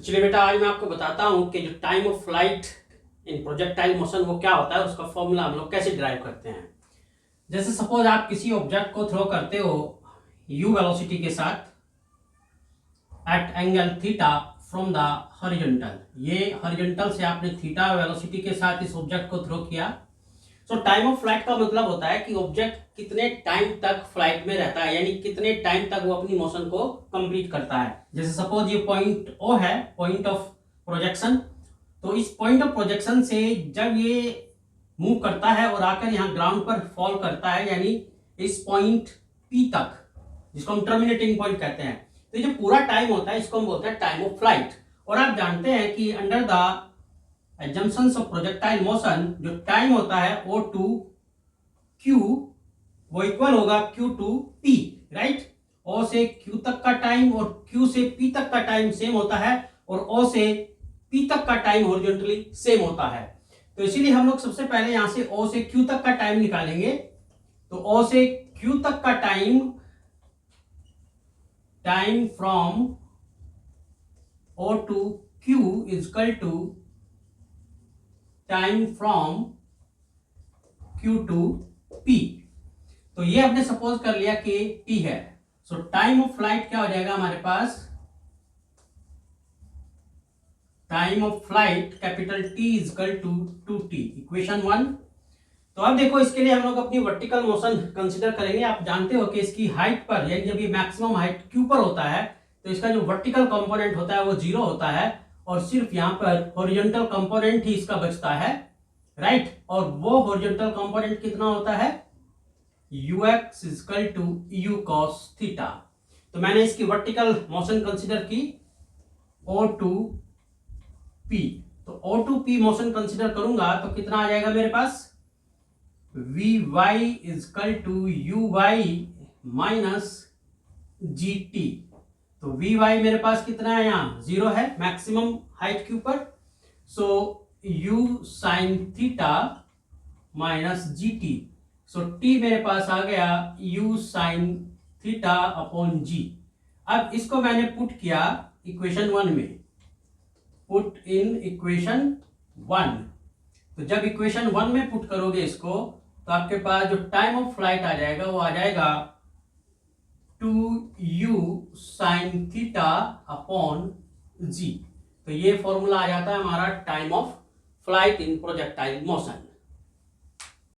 तो चलिए बेटा, आज मैं आपको बताता हूँ कि जो time of flight in projectile motion वो क्या होता है, उसका फॉर्मूला हम लोग कैसे डिराइव करते हैं। जैसे सपोज आप किसी ऑब्जेक्ट को थ्रो करते हो u वेलोसिटी के साथ at angle theta from the horizontal. ये हॉरिजॉन्टल से आपने थीटा वेलोसिटी के साथ इस ऑब्जेक्ट को थ्रो किया। सो टाइम ऑफ फ्लाइट का मतलब होता है कि ऑब्जेक्ट कितने टाइम तक फ्लाइट में रहता है, यानी कितने टाइम तक वो अपनी मोशन को कंप्लीट करता है। जैसे सपोज ये पॉइंट ओ है, पॉइंट ऑफ प्रोजेक्शन। तो इस पॉइंट ऑफ प्रोजेक्शन से जब ये मूव करता है और आकर यहाँ ग्राउंड पर फॉल करता है, यानी इस पॉइंट पी तक, जिसको हम टर्मिनेटिंग पॉइंट कहते हैं, तो ये जो पूरा टाइम होता है इसको हम बोलते हैं टाइम ऑफ फ्लाइट। और आप जानते हैं कि under the assumptions of projectile motion जो टाइम होता है O2Q वो इक्वल होगा Q2P, राइट। O से Q तक का टाइम और Q से P तक का टाइम सेम होता है और O से P तक का टाइम हॉरिजॉन्टली सेम होता है। तो इसीलिए हम लोग सबसे पहले यहां से O से Q तक का टाइम निकालेंगे। तो O से Q तक का time from O to Q is equal to time from Q to P। तो ये हमने सपोज कर लिया कि T है। सो टाइम ऑफ फ्लाइट क्या हो जाएगा हमारे पास, time of flight capital T is equal to 2T, equation 1। तो अब देखो, इसके लिए हम लोग अपनी वर्टिकल मोशन कंसीडर करेंगे। आप जानते हो कि इसकी हाइट पर, यानी जब ये मैक्सिमम हाइट Q पर होता है तो इसका जो वर्टिकल कंपोनेंट होता है वो 0 होता है और सिर्फ यहाँ पर हॉरिजॉन्टल कंपोनेंट ही इसका बचता है, राइट। और वो हॉरिजॉन्टल कंपोनेंट कितना होता है, ux equal to u cos theta. तो मैंने इसकी वर्टिकल मोशन कंसीडर की O2P। तो O2P मोशन कंसीडर करूंगा तो कितना आ जाएगा मेरे पास, Vy equal to uy minus gt। तो Vy मेरे पास कितना है, यहाँ 0 है, मैक्सिमम हाइट Q पर। सो u sin theta minus gt। सो t मेरे पास आ गया u sin theta upon g। अब इसको मैंने पुट किया इक्वेशन 1 में, पुट इन इक्वेशन 1। तो जब इक्वेशन 1 में पुट करोगे इसको तो आपके पास जो टाइम ऑफ फ्लाइट आ जाएगा वो आ जाएगा 2u sin theta upon g। तो ये फॉर्मूला आ जाता है हमारा time of flight in projectile motion.